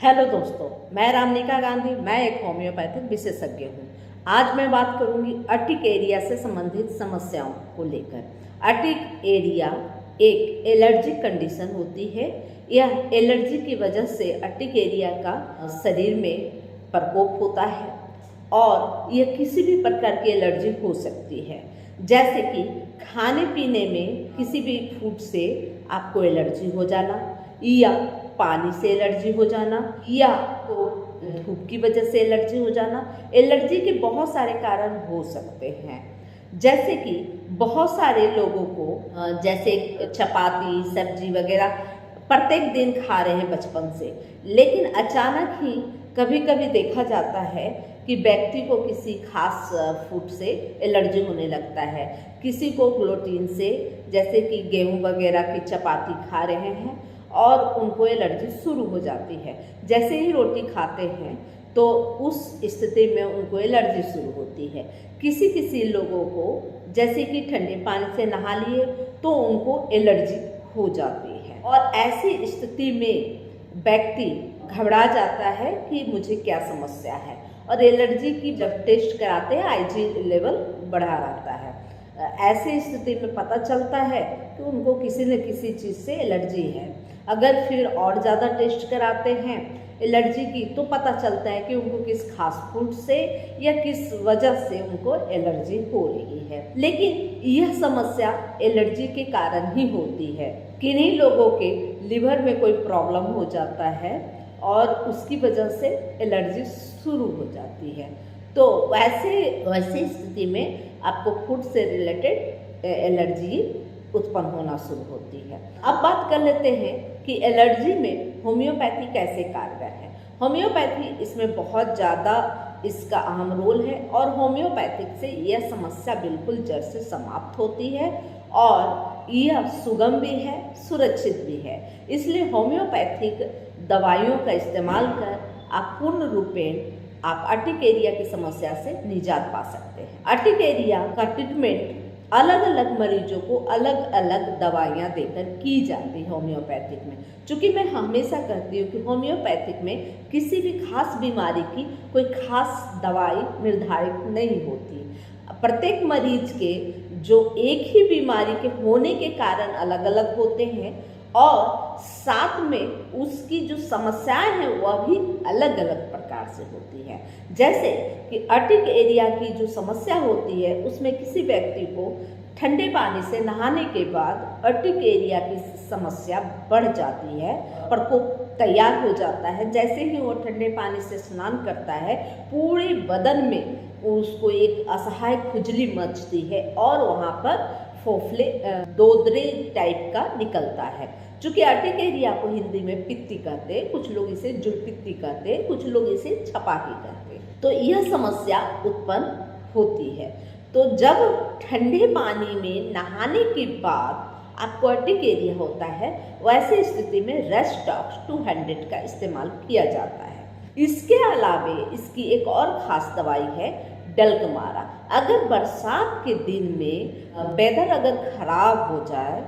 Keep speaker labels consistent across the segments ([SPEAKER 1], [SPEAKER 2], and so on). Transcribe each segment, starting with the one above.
[SPEAKER 1] Hello दोस्तों, मैं रामनिका गांधी। मैं एक होम्योपैथिक विशेषज्ञ हूँ। आज मैं बात करूँगी अर्टिक एरिया से संबंधित समस्याओं को लेकर। अर्टिक एरिया एक एलर्जिक कंडीशन होती है। यह एलर्जी की वजह से अर्टिक एरिया का शरीर में प्रकोप होता है और यह किसी भी प्रकार की एलर्जी हो सकती है, जैसे कि खाने पीने में किसी भी फूड से आपको एलर्जी हो जाना, या पानी से एलर्जी हो जाना, या तो धूप की वजह से एलर्जी हो जाना। एलर्जी के बहुत सारे कारण हो सकते हैं, जैसे कि बहुत सारे लोगों को जैसे चपाती सब्जी वगैरह प्रत्येक दिन खा रहे हैं बचपन से, लेकिन अचानक ही कभी कभी देखा जाता है कि व्यक्ति को किसी खास फूड से एलर्जी होने लगता है। किसी को ग्लूटीन से, जैसे कि गेहूं वगैरह की चपाती खा रहे हैं और उनको एलर्जी शुरू हो जाती है। जैसे ही रोटी खाते हैं तो उस स्थिति में उनको एलर्जी शुरू होती है। किसी किसी लोगों को जैसे कि ठंडे पानी से नहा लिए तो उनको एलर्जी हो जाती है, और ऐसी स्थिति में व्यक्ति घबरा जाता है कि मुझे क्या समस्या है, और एलर्जी की जब टेस्ट कराते हैं आईजी लेवल बढ़ा रहता है। ऐसी स्थिति में पता चलता है कि उनको किसी न किसी चीज़ से एलर्जी है। अगर फिर और ज़्यादा टेस्ट कराते हैं एलर्जी की तो पता चलता है कि उनको किस खास फूड से या किस वजह से उनको एलर्जी हो रही है। लेकिन यह समस्या एलर्जी के कारण ही होती है। किन्हीं लोगों के लिवर में कोई प्रॉब्लम हो जाता है और उसकी वजह से एलर्जी शुरू हो जाती है। तो वैसे स्थिति में आपको फूड से रिलेटेड एलर्जी उत्पन्न होना शुरू होती है। अब बात कर लेते हैं कि एलर्जी में होम्योपैथी कैसे कारगर है। होम्योपैथी इसमें बहुत ज़्यादा इसका अहम रोल है, और होम्योपैथिक से यह समस्या बिल्कुल जड़ से समाप्त होती है, और यह सुगम भी है, सुरक्षित भी है। इसलिए होम्योपैथिक दवाइयों का इस्तेमाल कर आप पूर्ण रूपेण आप अर्टिक एरिया की समस्या से निजात पा सकते हैं। अर्टिक एरिया का ट्रीटमेंट अलग अलग मरीजों को अलग अलग दवाइयाँ देकर की जाती है होम्योपैथिक में। चूँकि मैं हमेशा कहती हूँ कि होम्योपैथिक में किसी भी खास बीमारी की कोई खास दवाई निर्धारित नहीं होती। प्रत्येक मरीज के जो एक ही बीमारी के होने के कारण अलग अलग होते हैं, और साथ में उसकी जो समस्याएं हैं वह भी अलग अलग प्रकार से होती है। जैसे कि अर्टिक एरिया की जो समस्या होती है उसमें किसी व्यक्ति को ठंडे पानी से नहाने के बाद अर्टिक एरिया की समस्या बढ़ जाती है, प्रकोप तैयार हो जाता है। जैसे ही वो ठंडे पानी से स्नान करता है पूरे बदन में उसको एक असहाय खुजली मचती है, और वहाँ पर फोफले दोदरे टाइप का निकलता है। चूँकि अर्टिक एरिया को हिंदी में पित्ती कहते हैं, कुछ लोग इसे जुलपित्ती कहते हैं, कुछ लोग इसे छपाकी कहते हैं। तो यह समस्या उत्पन्न होती है। तो जब ठंडे पानी में नहाने के बाद आपको अर्टिक एरिया होता है, वैसे स्थिति में रेस्टॉक्स 200 का इस्तेमाल किया जाता है। इसके अलावे इसकी एक और ख़ास दवाई है डल्कमारा। अगर बरसात के दिन में वेदर अगर खराब हो जाए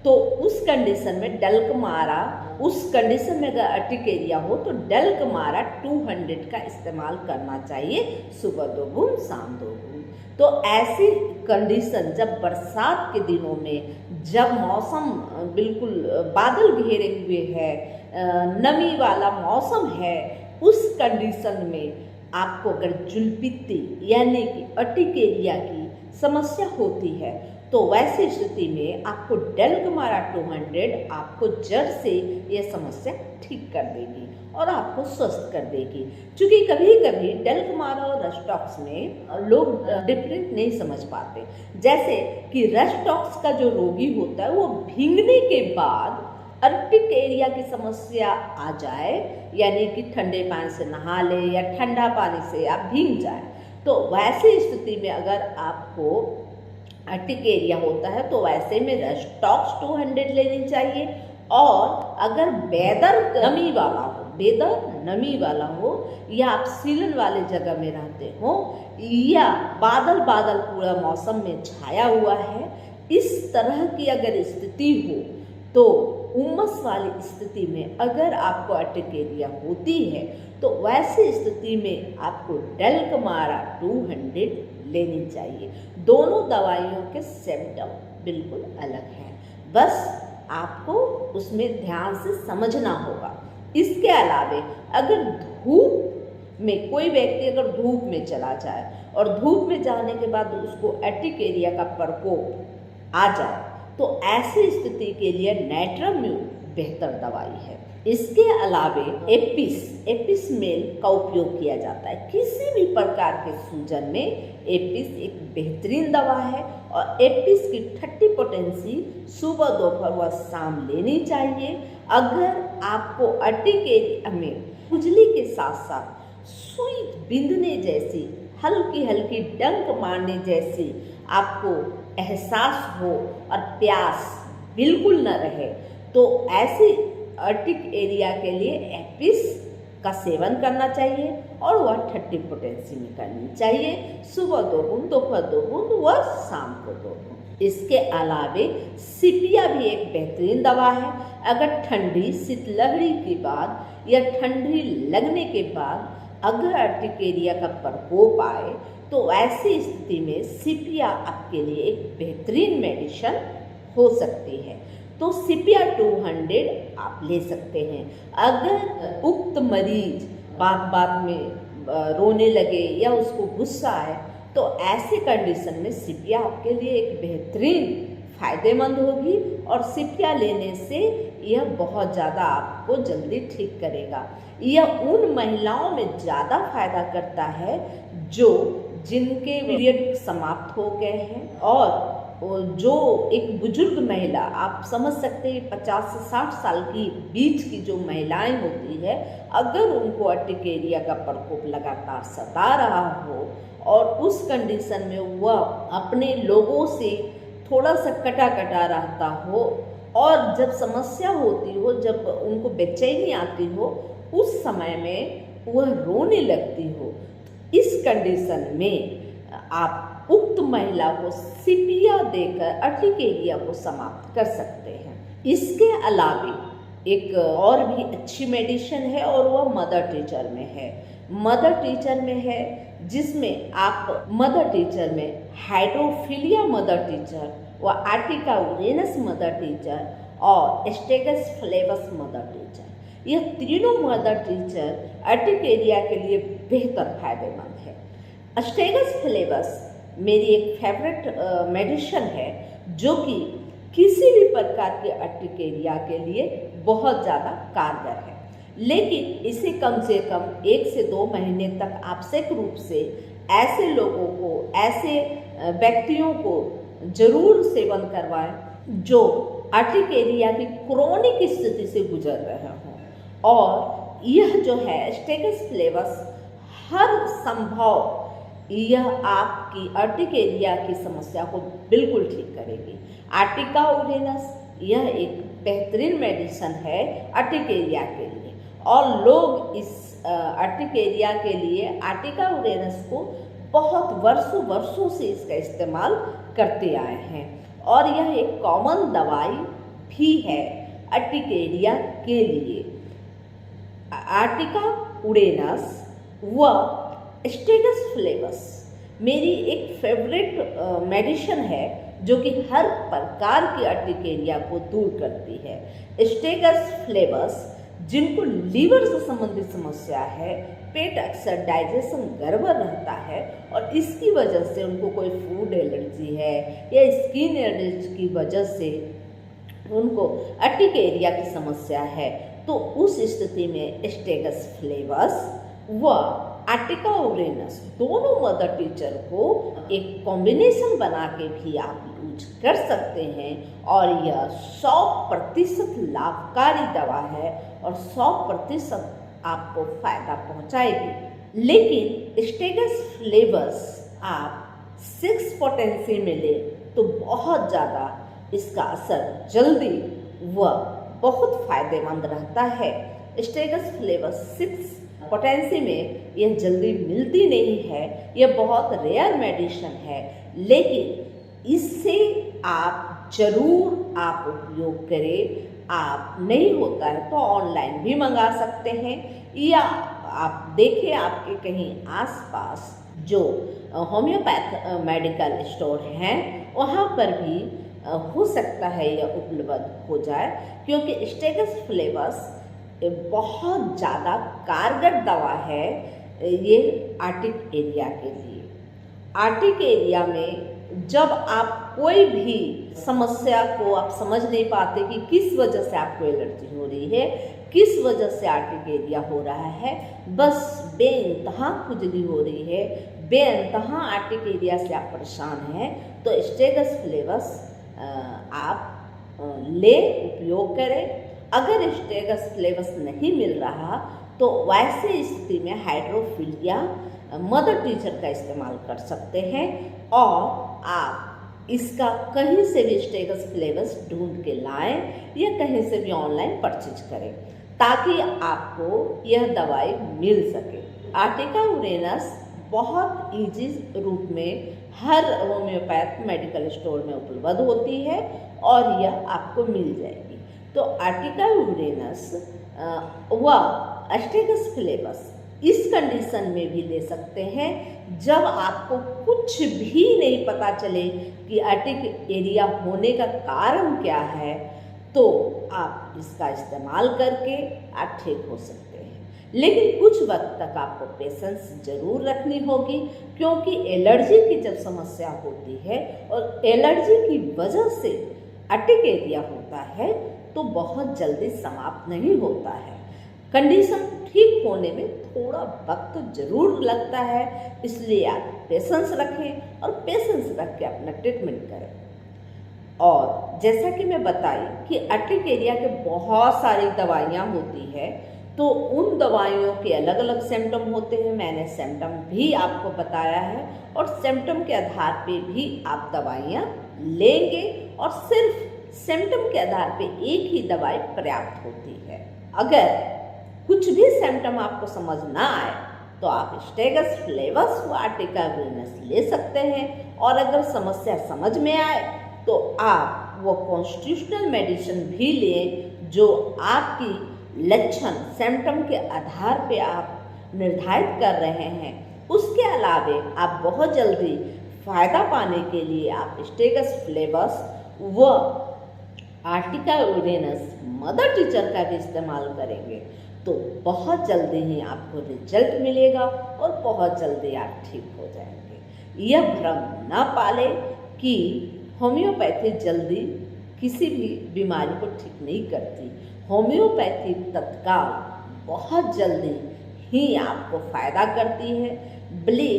[SPEAKER 1] तो उस कंडीशन में डल्कमारा, उस कंडीशन में अगर अर्टिक एरिया हो तो डल्कमारा 200 का इस्तेमाल करना चाहिए, सुबह 2 बूंद शाम 2 बूंद। तो ऐसी कंडीशन जब बरसात के दिनों में, जब मौसम बिल्कुल बादल घेरे हुए है, नमी वाला मौसम है, उस कंडीशन में आपको अगर जुलपित्ती यानी कि अर्टिक एरिया की समस्या होती है तो वैसी स्थिति में आपको डल्कमारा 200 आपको जड़ से यह समस्या ठीक कर देगी और आपको स्वस्थ कर देगी। क्योंकि कभी कभी डल्कमारा और रेस्टॉक्स में लोग डिफरेंस नहीं समझ पाते। जैसे कि रेस्टॉक्स का जो रोगी होता है वो भीगने के बाद अर्टिक एरिया की समस्या आ जाए, यानी कि ठंडे पानी से नहा ले या ठंडा पानी से आप भीग जाए, तो वैसी स्थिति में अगर आपको अर्टिक एरिया होता है तो वैसे में रेस्टॉक्स 200 लेनी चाहिए। और अगर वेदर नमी वाला हो या आप सीलन वाले जगह में रहते हो या बादल पूरा मौसम में छाया हुआ है, इस तरह की अगर स्थिति हो तो उमस वाली स्थिति में अगर आपको अर्टिकेरिया होती है तो वैसी स्थिति में आपको डेल्कमारा 200 लेनी चाहिए। दोनों दवाइयों के सिम्टम बिल्कुल अलग हैं, बस आपको उसमें ध्यान से समझना होगा। इसके अलावे अगर धूप में कोई व्यक्ति अगर धूप में चला जाए और धूप में जाने के बाद उसको अर्टिकेरिया का प्रकोप आ जाए तो ऐसी स्थिति के लिए नाइट्राम्यून बेहतर दवाई है। इसके अलावे एपिस मेल का उपयोग किया जाता है। किसी भी प्रकार के सूजन में एपिस एक बेहतरीन दवा है और एपिस की 30 पोटेंसी सुबह दोपहर व शाम लेनी चाहिए। अगर आपको अर्टिकेरिया में खुजली के साथ साथ सुई बिंदने जैसी हल्की हल्की डंक मारने जैसी आपको एहसास हो और प्यास बिल्कुल न रहे तो ऐसी अर्टिकेरिया के लिए एपिस का सेवन करना चाहिए और वह 30 पोटेंसी में करनी चाहिए। सुबह 2 बूंद, दोपहर 2 बूंद व शाम को 2 बूंद। इसके अलावे सिपिया भी एक बेहतरीन दवा है। अगर ठंडी शीतलहरी के बाद या ठंडी लगने के बाद अगर अर्टिकेरिया का प्रकोप आए तो ऐसी स्थिति में सिपिया आपके लिए एक बेहतरीन मेडिसिन हो सकती है। तो सिपिया 200 आप ले सकते हैं। अगर उक्त मरीज बात में रोने लगे या उसको गुस्सा आए तो ऐसे कंडीशन में सिपिया आपके लिए एक बेहतरीन फायदेमंद होगी और सिपिया लेने से यह बहुत ज़्यादा आपको जल्दी ठीक करेगा। यह उन महिलाओं में ज़्यादा फायदा करता है जिनके पीरियड समाप्त हो गए हैं और जो एक बुजुर्ग महिला, आप समझ सकते हैं 50 से 60 साल की बीच की जो महिलाएं होती है, अगर उनको अर्टिकेरिया का प्रकोप लगातार सता रहा हो और उस कंडीशन में वह अपने लोगों से थोड़ा सा कटा रहता हो और जब समस्या होती हो, जब उनको बेचैनी आती हो, उस समय में वह रोने लगती हो, इस कंडीशन में आप उक्त महिला को सिपिया देकर अर्टिकेरिया को समाप्त कर सकते हैं। इसके अलावे एक और भी अच्छी मेडिसिन है और वह मदर टीचर में है। मदर टीचर में है जिसमें आप मदर टीचर में हाइड्रोफिलिया मदर टीचर व आर्टिका उरेनस मदर टीचर और एस्टेगस फ्लेवस मदर टीचर, यह तीनों मदर टीचर अर्टिकेरिया के लिए बेहतर फायदेमंद है। एस्टेगस फ्लेवस मेरी एक फेवरेट मेडिसिन है जो कि किसी भी प्रकार के अर्टिकेरिया के लिए बहुत ज़्यादा कारगर है, लेकिन इसे कम से कम 1 से 2 महीने तक आवश्यक रूप से ऐसे लोगों को, ऐसे व्यक्तियों को जरूर सेवन करवाएं जो अर्टिकेरिया की क्रोनिक स्थिति से गुजर रहे हों। और यह जो है एस्टेगस फ्लेवस हर संभव यह आपकी अर्टिकेरिया की समस्या को बिल्कुल ठीक करेगी। आर्टिका उरेनस यह एक बेहतरीन मेडिसिन है अर्टिकेरिया के लिए और लोग इस अर्टिकेरिया के लिए आर्टिका उरेनस को बहुत वर्षों से इसका इस्तेमाल करते आए हैं और यह एक कॉमन दवाई भी है अर्टिकेरिया के लिए। आर्टिका उरेनस व एस्टेगस फ्लेवस मेरी एक फेवरेट मेडिसिन है जो कि हर प्रकार की अर्टिकेरिया को दूर करती है। एस्टेगस फ्लेवस जिनको लीवर से संबंधित समस्या है, पेट अक्सर डाइजेशन गड़बड़ रहता है और इसकी वजह से उनको कोई फूड एलर्जी है या स्किन एलर्जी की वजह से उनको अर्टिकेरिया की समस्या है, तो उस स्थिति में एस्टेगस फ्लेवस व आर्टिका उरेनस दोनों मदर टीचर को एक कॉम्बिनेशन बना के भी आप यूज कर सकते हैं और यह 100% लाभकारी दवा है और 100% आपको फायदा पहुंचाएगी। लेकिन एस्टेगस फ्लेवस आप 6 पोटेंसी में ले तो बहुत ज़्यादा इसका असर जल्दी व बहुत फायदेमंद रहता है। एस्टेगस फ्लेवस 6 पोटेंसी में यह जल्दी मिलती नहीं है, यह बहुत रेयर मेडिसिन है, लेकिन इससे आप जरूर आप उपयोग करें। आप नहीं होता है तो ऑनलाइन भी मंगा सकते हैं, या आप देखें आपके कहीं आसपास जो होम्योपैथ मेडिकल स्टोर हैं वहाँ पर भी हो सकता है यह उपलब्ध हो जाए, क्योंकि स्टेगस फ्लेवस बहुत ज़्यादा कारगर दवा है ये आर्टिक एरिया के लिए। आर्टिक एरिया में जब आप कोई भी समस्या को आप समझ नहीं पाते कि किस वजह से आपको एलर्जी हो रही है, किस वजह से आर्टिक एरिया हो रहा है, बस बेइंतहा खुजली हो रही है, बेइंतहा आर्टिक एरिया से आप परेशान हैं, तो स्टेगस फ्लेवस आप ले उपयोग करें। अगर स्टेगस फ्लेवस नहीं मिल रहा तो वैसे स्थिति में हाइड्रोफिलिया मदर टीचर का इस्तेमाल कर सकते हैं, और आप इसका कहीं से भी स्टेगस फ्लेवस ढूंढ के लाएं या कहीं से भी ऑनलाइन परचेज करें ताकि आपको यह दवाई मिल सके। आर्टिका यूरेनस बहुत ईजी रूप में हर होम्योपैथ मेडिकल स्टोर में उपलब्ध होती है और यह आपको मिल जाएगी। तो आर्टिका यूरेनस व स्टेगस फ्लेवस इस कंडीशन में भी ले सकते हैं जब आपको कुछ भी नहीं पता चले कि आर्टिक एरिया होने का कारण क्या है, तो आप इसका इस्तेमाल करके आप ठीक हो सकते हैं। लेकिन कुछ वक्त तक आपको पेशेंस जरूर रखनी होगी, क्योंकि एलर्जी की जब समस्या होती है और एलर्जी की वजह से आर्टिक एरिया होता है तो बहुत जल्दी समाप्त नहीं होता है। कंडीशन ठीक होने में थोड़ा वक्त जरूर लगता है, इसलिए आप पेशेंस रखें और पेशेंस रख के अपना ट्रीटमेंट करें। और जैसा कि मैं बताई कि आर्टिक एरिया के बहुत सारी दवाइयाँ होती है, तो उन दवाइयों के अलग अलग सिम्टम होते हैं। मैंने सिम्टम भी आपको बताया है और सिम्टम के आधार पे भी आप दवाइयाँ लेंगे, और सिर्फ सिम्टम के आधार पे एक ही दवाई पर्याप्त होती है। अगर कुछ भी सिम्टम आपको समझ ना आए तो आप स्टेगस फ्लेवस व आर्टिका यूरेनस ले सकते हैं, और अगर समस्या समझ में आए तो आप वो कॉन्स्टिट्यूशनल मेडिसिन भी लें जो आपकी लक्षण सिम्टम के आधार पे आप निर्धारित कर रहे हैं। उसके अलावे आप बहुत जल्दी फ़ायदा पाने के लिए आप स्टेगस फ्लेवस व आर्टिका यूरेनस मदर टीचर का भी इस्तेमाल करेंगे तो बहुत जल्दी ही आपको रिजल्ट मिलेगा और बहुत जल्दी आप ठीक हो जाएंगे। यह भ्रम न पाले कि होम्योपैथी जल्दी किसी भी बीमारी को ठीक नहीं करती। होम्योपैथी तत्काल बहुत जल्दी ही आपको फ़ायदा करती है। बल्कि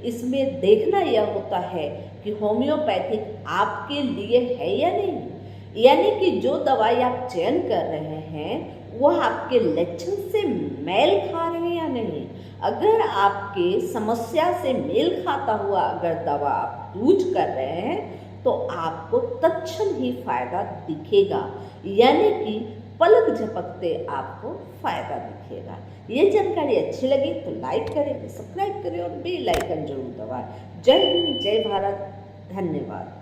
[SPEAKER 1] इसमें देखना यह होता है कि होम्योपैथिक आपके लिए है या नहीं, यानी कि जो दवाई आप चयन कर रहे हैं वह आपके लक्षण से मेल खा रहे हैं या नहीं। अगर आपके समस्या से मेल खाता हुआ अगर दवा आप यूज कर रहे हैं तो आपको तत्क्षण ही फायदा दिखेगा, यानी कि पलक झपकते आपको फायदा दिखेगा। ये जानकारी अच्छी लगी तो लाइक करें, सब्सक्राइब करें और बेल आइकन जरूर दबाएं। जय हिंद, जय भारत, धन्यवाद।